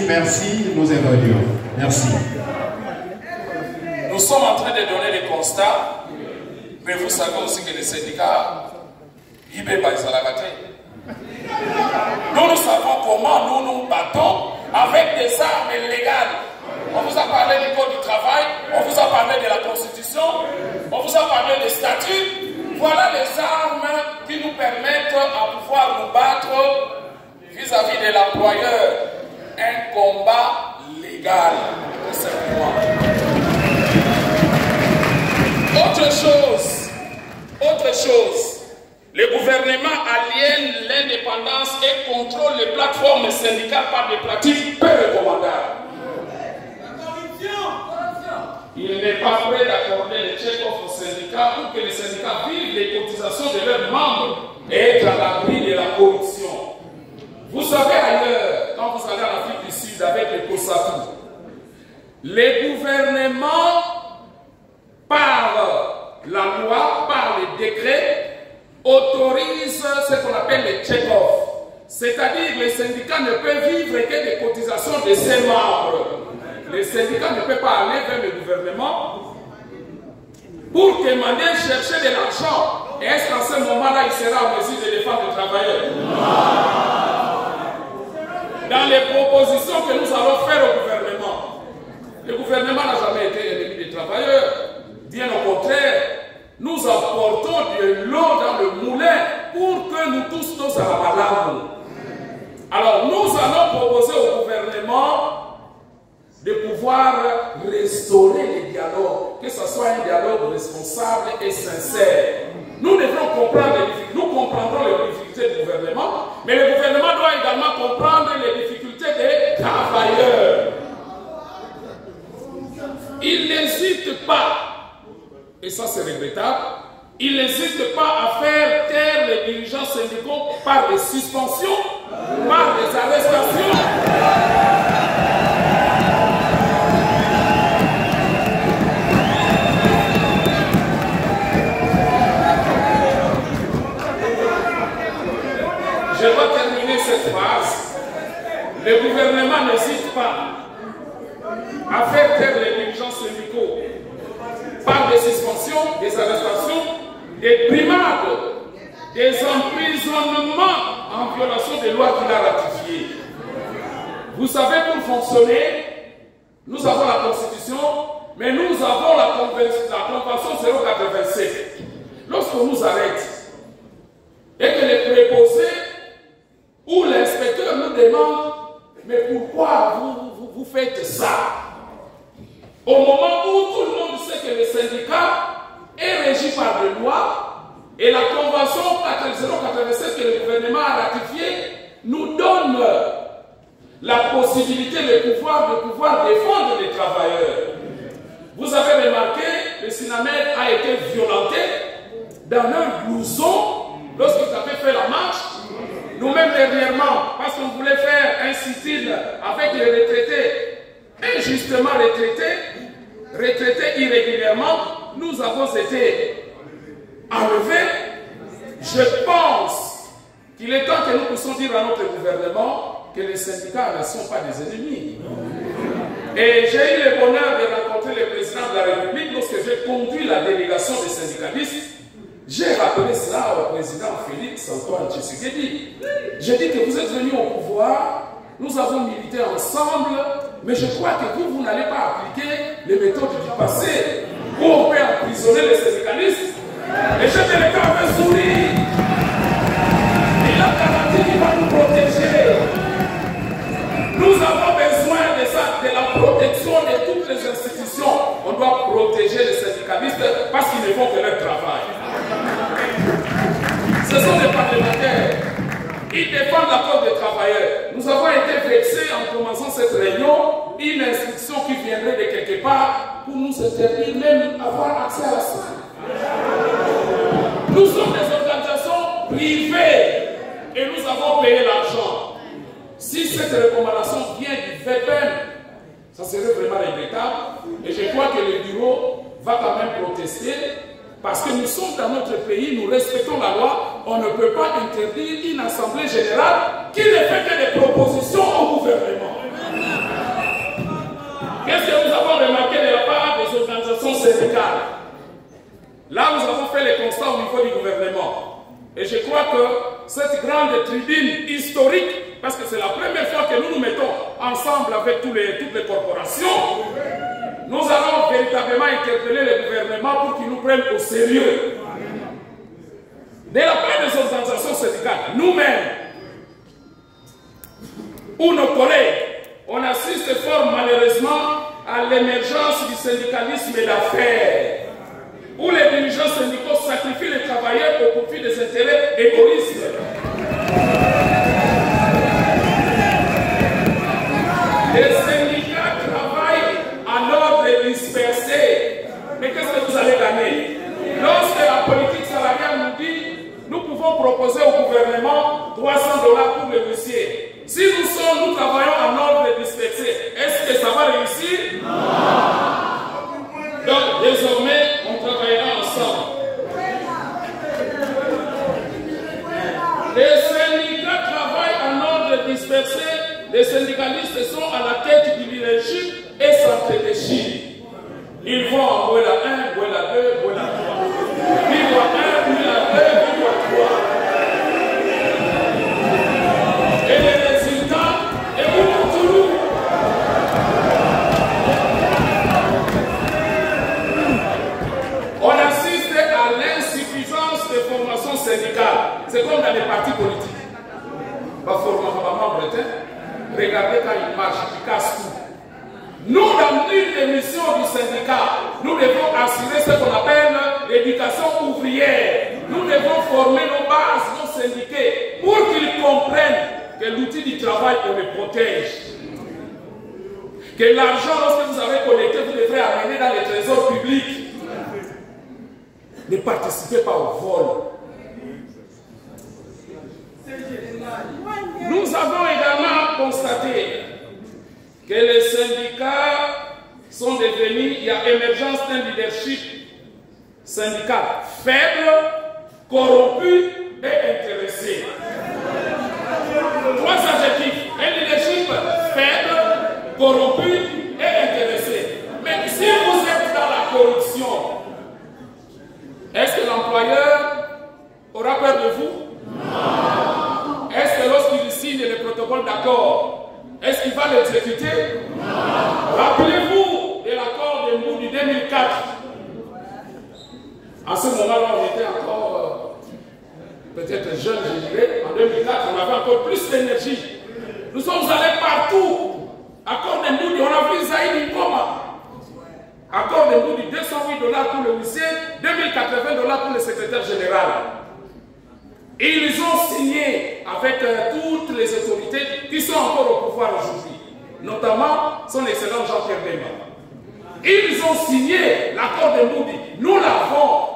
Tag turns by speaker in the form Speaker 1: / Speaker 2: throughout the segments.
Speaker 1: merci, nous évaluons. Merci.
Speaker 2: Nous sommes en train de donner des constats, mais vous savez aussi que les syndicats, ils ne peuvent pas nous savons comment nous nous battons avec des armes légales. On vous a parlé du code du travail, on vous a parlé de la constitution, on vous a parlé des statuts. Voilà les armes qui nous permettent à pouvoir nous battre vis-à-vis de l'employeur. Un combat légal, tout simplement. Autre chose. Le gouvernement aliène l'indépendance et contrôle les plateformes syndicales par des pratiques peu recommandables. Il n'est pas prêt d'accorder les check-off aux syndicats pour que les syndicats vivent les cotisations de leurs membres et être à l'abri de la corruption. Vous savez ailleurs, quand vous allez en Afrique du Sud avec les COSATU, les gouvernements, par la loi, par les décrets, autorisent ce qu'on appelle les check-off. C'est-à-dire que les syndicats ne peuvent vivre que des cotisations de ses membres. Les syndicats ne peuvent pas aller vers le gouvernement pour demander, chercher de l'argent. Et est-ce qu'en ce moment-là, il sera en mesure de défendre les travailleurs? Dans les propositions que nous allons faire au gouvernement, le gouvernement n'a jamais été ennemi des travailleurs. Bien au contraire, nous apportons de l'eau dans le moulin pour que nous tous nous avalons. Alors nous allons proposer au gouvernement de pouvoir restaurer les dialogues, que ce soit un dialogue responsable et sincère. Nous devrons comprendre les difficultés, nous comprendrons les difficultés du gouvernement, mais le gouvernement doit également comprendre les difficultés des travailleurs. Il n'hésite pas, et ça c'est regrettable, il n'hésite pas à faire taire les dirigeants syndicaux par des suspensions, par des arrestations. Je dois terminer cette phrase. Le gouvernement n'hésite pas à faire taire les dirigeants syndicaux par des suspensions, des arrestations, des brimades, des emprisonnements en violation des lois qu'il a ratifiées. Vous savez, pour fonctionner, nous avons la Constitution, mais nous avons la Convention 087. Lorsqu'on nous arrête et que les préposés ou l'inspecteur nous demande « Mais pourquoi vous faites ça ?» Au moment où tout le monde sait que le syndicat est régi par des lois et la Convention 087 que le gouvernement a ratifiée nous donne la possibilité de pouvoir défendre les travailleurs. Vous avez remarqué, le Sinamed a été violenté dans un blouson lorsqu'ils avaient fait la marche. Nous-mêmes dernièrement, parce qu'on voulait faire un sit-in avec les retraités, injustement retraités irrégulièrement, nous avons été enlevés. Je pense qu'il est temps que nous puissions dire à notre gouvernement que les syndicats ne sont pas des ennemis. Et j'ai eu le bonheur de rencontrer le président de la République lorsque j'ai conduit la délégation des syndicalistes. J'ai rappelé cela au président Félix Antoine Tshisekedi. J'ai dit que vous êtes venus au pouvoir, nous avons milité ensemble, mais je crois que vous n'allez pas appliquer les méthodes du passé où on peut emprisonner les syndicalistes. Le chef de l'État avait souri. Il a garanti qu'il va nous protéger. Nous avons besoin de ça, de la protection de toutes les institutions. On doit protéger les syndicalistes parce qu'ils ne font que leur travail. Ce sont des parlementaires. Ils défendent la cause des travailleurs. Nous avons été vexés en commençant cette réunion, une instruction qui viendrait de quelque part pour nous interdire même avoir accès à la salle. Nous sommes des organisations privées et nous avons payé l'argent. Si cette recommandation vient du VPN, ça serait vraiment regrettable. Et je crois que le bureau va quand même protester. Parce que nous sommes dans notre pays, nous respectons la loi, on ne peut pas interdire une assemblée générale qui ne fait que des propositions au gouvernement. Qu'est-ce que nous avons remarqué de la part des organisations syndicales? Là, nous avons fait les constats au niveau du gouvernement. Et je crois que cette grande tribune historique, parce que c'est la première fois que nous nous mettons ensemble avec toutes les corporations, nous allons véritablement interpeller le gouvernement pour qu'il nous prenne au sérieux. De la part des organisations syndicales, nous-mêmes, ou nos collègues, on assiste fort malheureusement à l'émergence du syndicalisme d'affaires, où les dirigeants syndicaux sacrifient les travailleurs au profit des intérêts égoïstes. Les syndicats travaillent en ordre dispersé. Mais qu'est-ce que vous allez gagner? Lorsque la politique salariale nous dit nous pouvons proposer au gouvernement $300 pour le dossier. Si nous travaillons en ordre dispersé, est-ce que ça va réussir? Non. Donc désormais, on travaillera ensemble. Les syndicats travaillent en ordre dispersé. Les syndicalistes sont à la tête du leadership et s'entre-déchirent. Ils vont en Bouela 1, Bouela 2, Bouela 3. Bouela 1, Bouela 2, Bouela 3. Et les résultats, et pour toujours. On assiste à l'insuffisance de formation syndicale. C'est comme dans les partis politiques. Regardez quand il marche, il casse tout. Nous, dans une des missions du syndicat, nous devons assurer ce qu'on appelle l'éducation ouvrière. Nous devons former nos bases, nos syndiqués, pour qu'ils comprennent que l'outil du travail, on le protège. Que l'argent, lorsque vous avez collecté, vous devrez amener dans les trésors publics. Ne participez pas au vol. Nous avons également constaté que les syndicats sont devenus, il y a émergence d'un leadership syndical faible, corrompu et intéressé. Trois adjectifs: un leadership faible, corrompu et intéressé. Mais si vous êtes dans la corruption, est-ce que l'employeur aura peur de vous? Non. Est-ce que lorsqu'il signe le protocole d'accord, est-ce qu'il va l'exécuter? Non. Rappelez-vous de l'accord de Mbou du 2004. En ce moment-là, on était encore peut-être jeune, je dirais. En 2004, on avait encore plus d'énergie. Nous sommes allés partout. Accord de Mbou, on a vu Zaïd Nkoma. Accord de Mbou du $208 pour le lycée, $2080 pour le secrétaire général. Et ils ont signé avec toutes les autorités qui sont encore au pouvoir aujourd'hui, notamment son excellent Jean-Pierre Bemba. Ils ont signé l'accord de Moudi. Nous l'avons,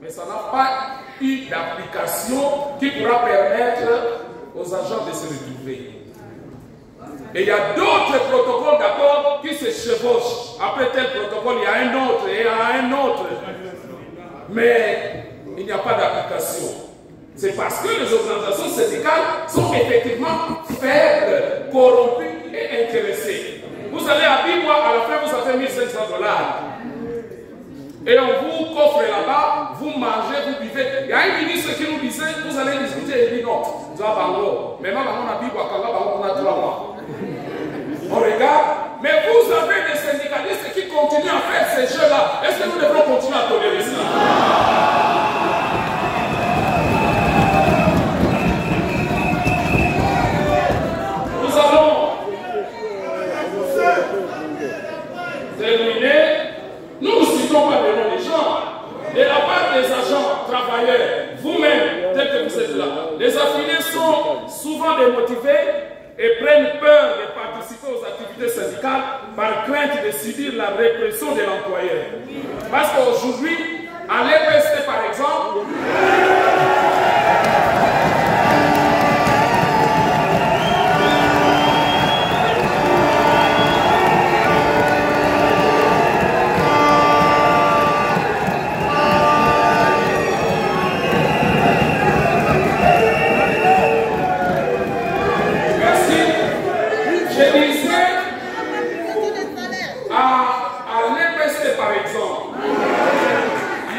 Speaker 2: mais ça n'a pas eu d'application qui pourra permettre aux agents de se retrouver. Et il y a d'autres protocoles d'accord qui se chevauchent. Après tel protocole, il y a un autre et il y a un autre. Mais il n'y a pas d'application. C'est parce que les organisations syndicales sont effectivement faibles, corrompues et intéressées. Vous allez à Bibois, à la fin vous avez $1500. Et on vous coffre là-bas, vous mangez, vous buvez. Il y a un ministre qui nous disait, vous allez discuter, et il dit non, vous avez bango. Mais maintenant on a Bibois, on a 3 mois. On regarde, mais vous avez des syndicalistes qui continuent à faire ces jeux-là. Est-ce que nous devons continuer à tolérer ça? Nous allons terminer. Nous ne citons pas le nom des gens. De la part des agents, travailleurs, vous-même, tel que vous êtes là, les affiliés sont souvent démotivés et prennent peur de participer aux activités syndicales par crainte de subir la répression de l'employeur. Parce qu'aujourd'hui, à l'EPST par exemple,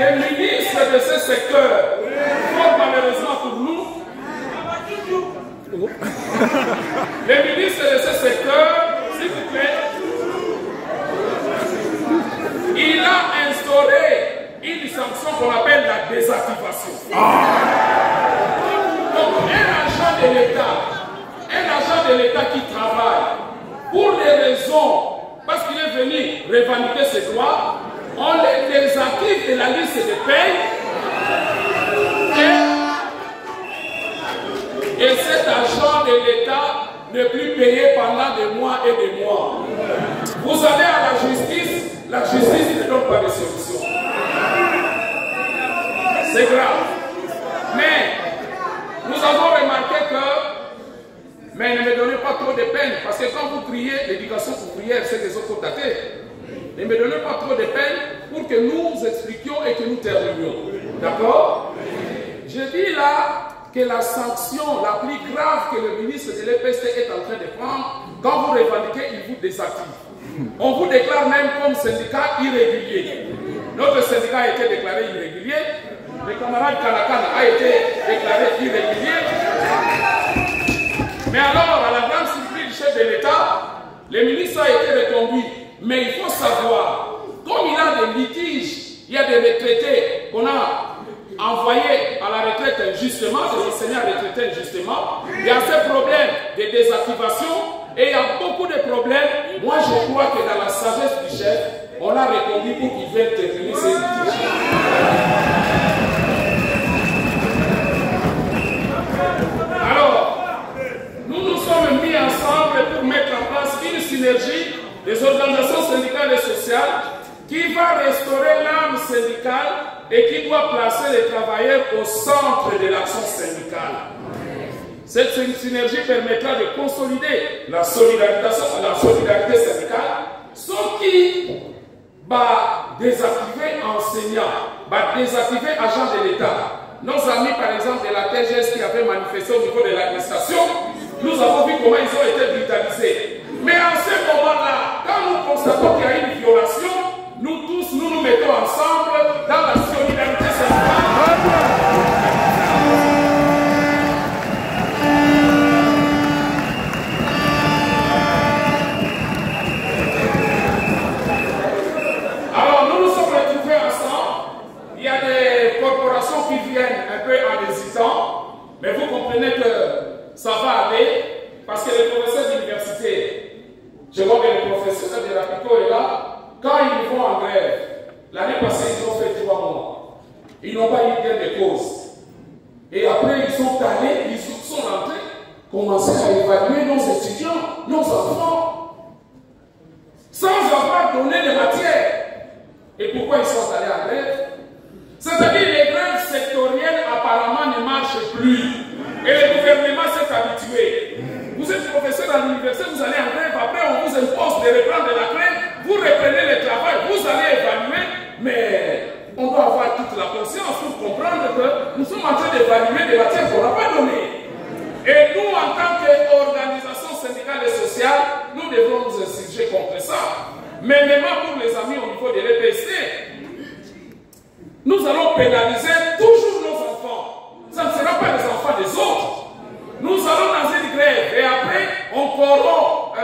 Speaker 2: les ministres de ce secteur, fort malheureusement pour nous, les ministres de ce secteur, s'il vous plaît, il a instauré une sanction qu'on appelle la désactivation. Donc un agent de l'État qui travaille pour des raisons, parce qu'il est venu revendiquer ses droits, on les désactive de la liste de paye et cet agent de l'État n'est plus payé pendant des mois et des mois. Vous allez à la justice ne donne pas de solution. C'est grave. Mais nous avons remarqué que, mais ne me donnez pas trop de peine, parce que quand vous priez, l'éducation pour prière, c'est des autres datés. Ne me donnez pas trop de peine pour que nous expliquions et que nous terminions. D'accord? Je dis là que la sanction la plus grave que le ministre de l'EPST est en train de prendre, quand vous revendiquez, il vous désactive. On vous déclare même comme syndicat irrégulier. Notre syndicat a été déclaré irrégulier. Le camarade Kanakana a été déclaré irrégulier. Mais alors, à la grande surprise du chef de l'État, le ministre a été reconduit. Mais il faut savoir, comme il a des litiges, il y a des retraités qu'on a envoyés à la retraite injustement, des enseignants retraités injustement. Il y a ces problèmes de désactivation et il y a beaucoup de problèmes. Moi, je crois que dans la sagesse du chef, on l'a reconduit pour qu'il vienne terminer ces litiges. Alors, nous nous sommes mis ensemble pour mettre en place une synergie des organisations syndicales et sociales qui va restaurer l'âme syndicale et qui doit placer les travailleurs au centre de l'action syndicale. Cette synergie permettra de consolider la solidarité syndicale, ce qui va désactiver enseignants, va désactiver agents de l'État. Nos amis, par exemple, de la TGS qui avaient manifesté au niveau de l'administration, nous avons vu comment ils ont été brutalisés. Mais en ce moment-là, quand nous constatons qu'il y a une violation, nous tous, nous mettons ensemble dans la solidarité syndicale. Alors, nous nous sommes retrouvés ensemble. Il y a des corporations qui viennent un peu en hésitant, mais vous comprenez que ça va aller, parce que les professeurs d'université, je vois que le professeur de Rapico est là. Quand ils vont en grève, l'année passée, ils ont fait 3 mois. Ils n'ont pas eu gain de cause. Et après, ils sont allés, ils sont rentrés, commencer à évaluer nos étudiants, nos enfants, sans avoir donné de matière. Et pourquoi ils sont allés en grève? C'est-à-dire les grèves sectorielles apparemment ne marchent plus. Et le gouvernement s'est habitué. Vous êtes professeur à l'université, vous allez en grève, après on vous impose de reprendre la grève, vous reprenez le travail, vous allez évaluer, mais on doit avoir toute la conscience pour comprendre que nous sommes en train d'évaluer des matières qu'on n'a pas données. Et nous, en tant qu'organisation syndicale et sociale, nous devons nous insurger contre ça. Mais même pour les amis au niveau de l'EPST, nous allons pénaliser toujours nos enfants. Ça ne sera pas les enfants des autres. Nous allons dans une grève et après on corrompt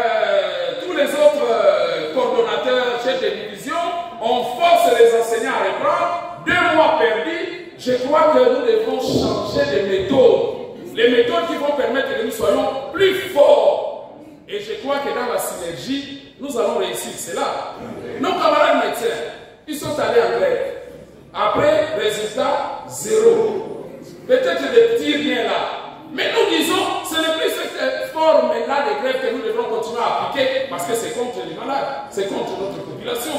Speaker 2: tous les autres coordonnateurs, chefs de division, on force les enseignants à reprendre, 2 mois perdus. Je crois que nous devons changer de méthode. Les méthodes qui vont permettre que nous soyons plus forts. Et je crois que dans la synergie, nous allons réussir cela. Nos camarades médecins, ils sont allés en grève. Après, résultat, 0. Peut-être des petits riens là. Mais nous disons, ce n'est plus cette forme-là de grève que nous devrons continuer à appliquer parce que c'est contre les malades, c'est contre notre population.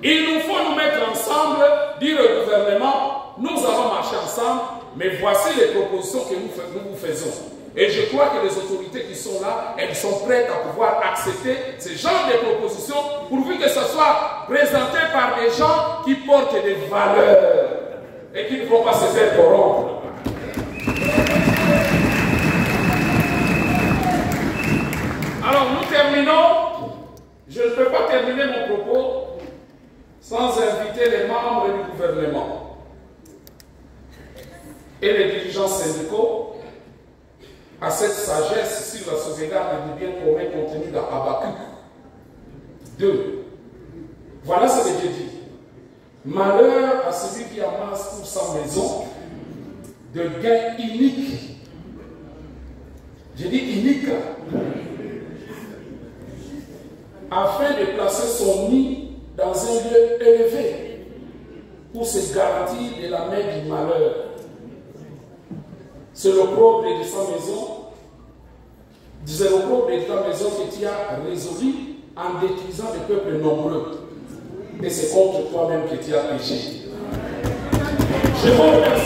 Speaker 2: Il nous faut nous mettre ensemble, dire au gouvernement, nous allons marcher ensemble, mais voici les propositions que nous vous faisons. Et je crois que les autorités qui sont là, elles sont prêtes à pouvoir accepter ce genre de propositions, pourvu que ce soit présenté par des gens qui portent des valeurs et qui ne vont pas se faire corrompre. Alors nous terminons. Je ne peux pas terminer mon propos sans inviter les membres du gouvernement. et les dirigeants syndicaux à cette sagesse sur la sauvegarde du bien commun contenu dans Habakkuk 2. Voilà ce que Dieu dit. Malheur à celui qui amasse pour sa maison de gains iniques. J'ai dit inique. Afin de placer son nid dans un lieu élevé pour se garantir de la main du malheur. C'est l'opprobre de sa maison. C'est l'opprobre de ta maison que tu as résolu en détruisant des peuples nombreux. Et c'est contre toi-même que tu as péché. Je vous remercie.